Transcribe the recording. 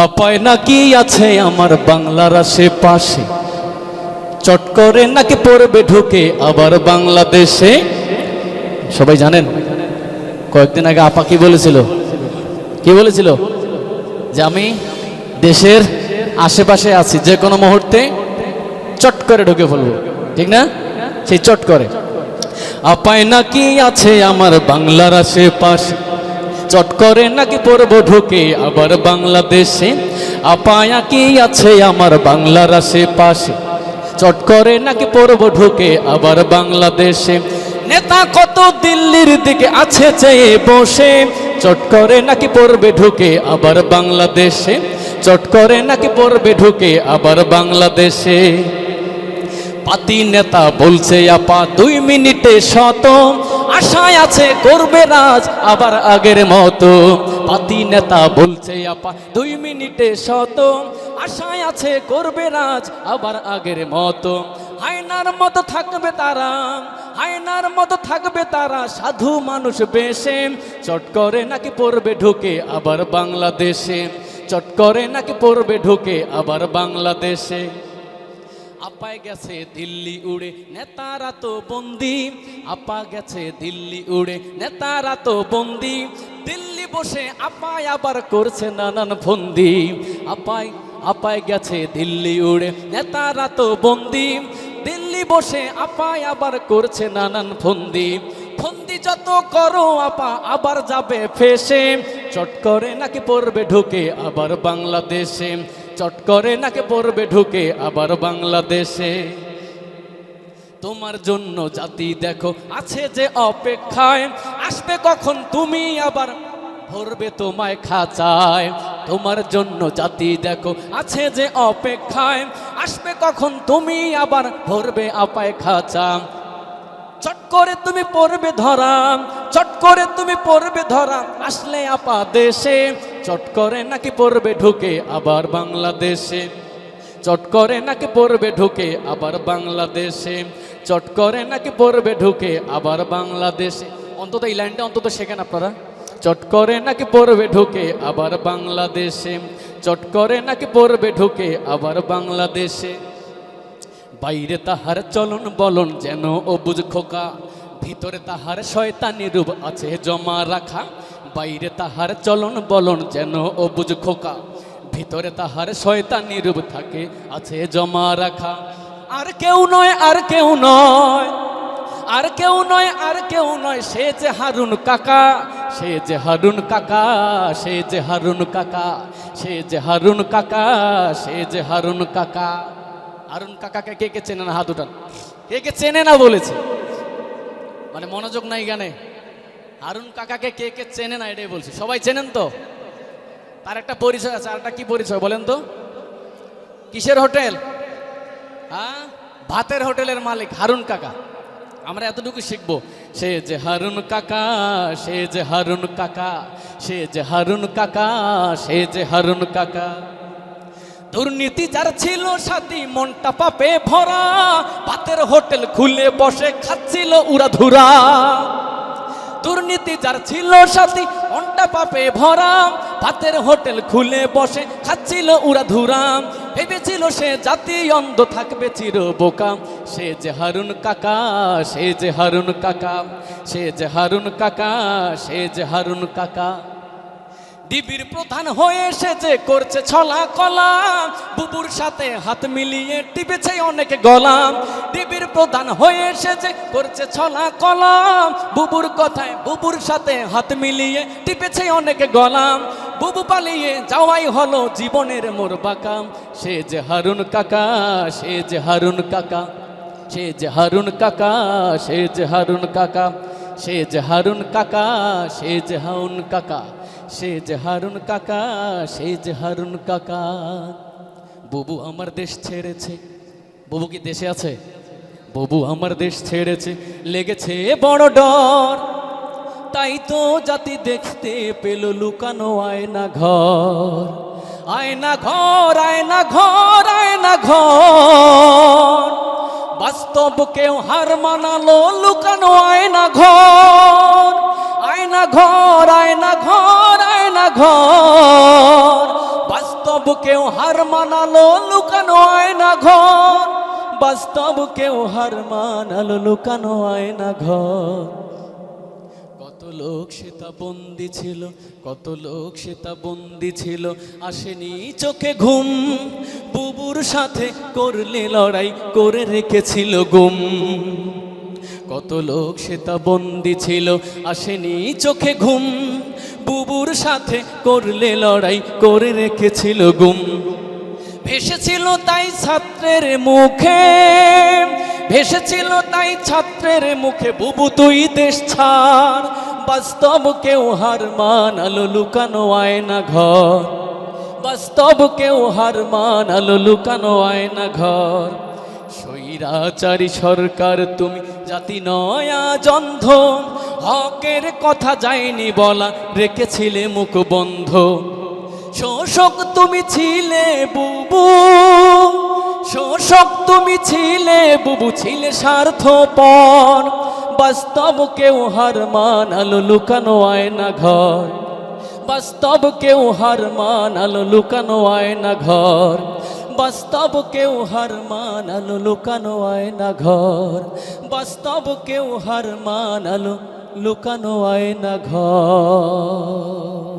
আপায় নাকি আছে আমার বাংলার আশেপাশে, চট করে নাকি পড়বে ঢুকে আবার বাংলাদেশে। সবাই জানেন কয়েকদিন আগে আপা কি বলেছিল, কি বলেছিল? যে আমি দেশের আশেপাশে আছি, যে কোনো মুহূর্তে চট করে ঢুকে ফেলবো, ঠিক না? সেই চট করে আপায় নাকি আছে আমার বাংলার আশেপাশে, চট করে নাকি পড়বো ঢুকে আবার বাংলাদেশে। আপায় কি আছে আমার বাংলার আশেপাশে, চট করে নাকি পড়বো ঢুকে আবার বাংলাদেশে। নেতা কত দিল্লির দিকে আছে চেয়ে বসে, চট করে নাকি পড়বে ঢুকে আবার বাংলাদেশে, চট করে নাকি পড়বে ঢুকে আবার বাংলাদেশে। পাতি নেতা বলছে আপা 2 মিনিটে শত, আশায় আছে করবে রাজ আবার আগের মতো। পাতি নেতা বলছে আপা 2 মিনিটে শত, আশায় আছে করবে রাজ আবার আগের মতো। হায়নার মতো থাকবে তারা, হায়নার মতো থাকবে তারা সাধু মানুষ বেশে, চট করে নাকি পড়বে ঢুকে আবার বাংলাদেশে, চট করে নাকি পড়বে ঢুকে আবার বাংলাদেশে। আপায় গেছে দিল্লি উড়ে নেতারা তো বন্দি, আপা গেছে দিল্লি উড়ে নেতারা তো বন্দি। দিল্লি বসে আপায় আবার করছে নানান ফন্দি, আপায় গেছে দিল্লি উড়ে নেতারা তো বন্দি। দিল্লি বসে আপায় আবার করছে নানান ফন্দি। ফন্দি যত করো আপা আবার যাবে ফেসে, চট করে নাকি পড়বে ঢুকে আবার বাংলাদেশে, চট করে নাকি পড়বে ঢুকে আবার বাংলাদেশে। তোমার জন্য জাতি দেখো আছে যে অপেক্ষায়, আসবে কখন তুমি আবার ভরবে তোমায় খাঁচায়। তোমার জন্য জাতি দেখো আছে যে অপেক্ষায়, আসবে কখন তুমি আবার ভরবে আপায় খাঁচা। চট করে তুমি পড়বে ধরা, চট করে তুমি পড়বে ধরা আসলে আপা দেশে, চট করে নাকি পড়বে ঢুকে আবার বাংলাদেশে, চট করে নাকি পড়বে ঢুকে আবার বাংলাদেশে, চট করে নাকি পড়বে ঢুকে আবার বাংলাদেশে। অন্তত এই লাইনটা অন্তত শেখেন আপনারা। চট করে নাকি পড়বে ঢুকে আবার বাংলাদেশে, চট করে নাকি পড়বে ঢুকে আবার বাংলাদেশে। বাইরে তাহার চলন বলন যেন অবুঝ খোকা, ভিতরে তাহার শয়তানি রূপ আছে জমা রাখা। বাইরে তাহার চলন বলন যেন অবুঝ খোকা, ভিতরে তাহার শয়তানি রূপ থাকে আছে জমা রাখা। আর কেউ নয়, আর কেউ নয়, আর কেউ নয়, আর কেউ নয়, সে যে হারুন কাকা, সে যে হারুন কাকা, সে যে হারুন কাকা, সে যে হারুন কাকা, সে যে হারুন কাকা। হারুন কাকাকে কে কে চেনে না? হাত উঠান। কে কে চেনে না বলেছে? মানে মনোযোগ নাই গানে। হারুন কাকাকে কে কে চেনে না এটাই বলছি। সবাই চেনেন তো? তার একটা পরিচয় আছে। আর একটা কি পরিচয় বলেন তো? কিসের হোটেল? হ্যাঁ, ভাতের হোটেলের মালিক হারুন কাকা। আমরা এতটুকু শিখবো, সে যে হারুন কাকা, সে যে হারুন কাকা, সে যে হারুন কাকা, সে যে হারুন কাকা। দুর্নীতি যার ছিল সাথী মনটা পাপে ভরা, ভাতের হোটেল খুলে বসে খাচ্ছিল উড়াধুরা। দুর্নীতি যার ছিল সাথী মনটা পাপে ভরা, ভাতের হোটেল খুলে বসে খাচ্ছিল উড়াধুরা। ভেবেছিল সে জাতি অন্ধ থাকবে চির বোকা, সে যে হারুন কাকা, সে যে হারুন কাকা, সে যে হারুন কাকা, সে যে হারুন কাকা। ডিবির প্রধান হয়ে সে যে করছে ছলা কলা, বুবুর সাথে হাত মিলিয়ে টিপেছে অনেক গলা। ডিবির প্রধান হয়ে সে যে করছে ছলা কলা, বুবুর কথায় বুবুর সাথে হাত মিলিয়ে টিপেছে অনেক গলা। বুবু পালিয়ে যাওয়াই হলো জীবনের মোর বাঁকা, সে যে হারুন কাকা, সে যে হারুন কাকা, সে যে হারুন কাকা, সে যে হারুন কাকা, সে যে হারুন কাকা, সে যে হারুন কাকা, সে যে হারুন কাকা, সে যে হারুন কাকা। বুবু আমার দেশ ছেড়েছে। বুবু কি দেশে আছে? বুবু আমার দেশ ছেড়েছে, লেগেছে বড় ডর। তাই তো জাতি দেখতে পেল লুকানো আয়না ঘর, আয়না ঘর, আয়না ঘর, আয়না ঘর। বাস্তব কেউ হার মানালো লুকানো আয়না ঘর, আয়না ঘর, আয়না ঘর, আয়না ঘর। বাস্তব বাস্তব কেউ হার মানালো লুকানো আয়না ঘর, বাস্তব কেউ হার মানালো লুকানো আয়না ঘর। কত লোক সেটা বন্দি ছিল, কত লোক সেটা বন্দি ছিল, আসেনি চোখে ঘুম, বুবুর সাথে করলে লড়াই করে রেখেছিল গুম। কত লোক সেটা বন্দি ছিল, আসেনি চোখে ঘুম, বুবুর সাথে করলে লড়াই করে রেখেছিল গুম। ভেসেছিল তাই ছাত্রের মুখে, ভেসেছিল তাই ছাত্রের মুখে, বুবু তুই দেশ ছাড়, বাস্তব কেউ হার মানালো লুকানো আয়না ঘর, বাস্তব কেউ হার মানালো লুকানো আয়না ঘর। স্বৈরাচারী সরকার তুমি, জাতি নয় আজ অন্ধ, হকের কথা যায়নি বলা, রেখেছিলে মুখ বন্ধ। শোষক তুমি ছিলে বুবু, শোষক তুমি ছিলে বুবু, ছিলে স্বার্থপর, বাস্তব কেউ হার মানালো লুকানো আয়না ঘর, বাস্তব কেউ হার মানালো লুকানো আয়না ঘর, বাস্তব কেউ হার মানালো লুকানো আয়না ঘর, বাস্তব কেউ হার মানালো লুকানো আয়না ঘর।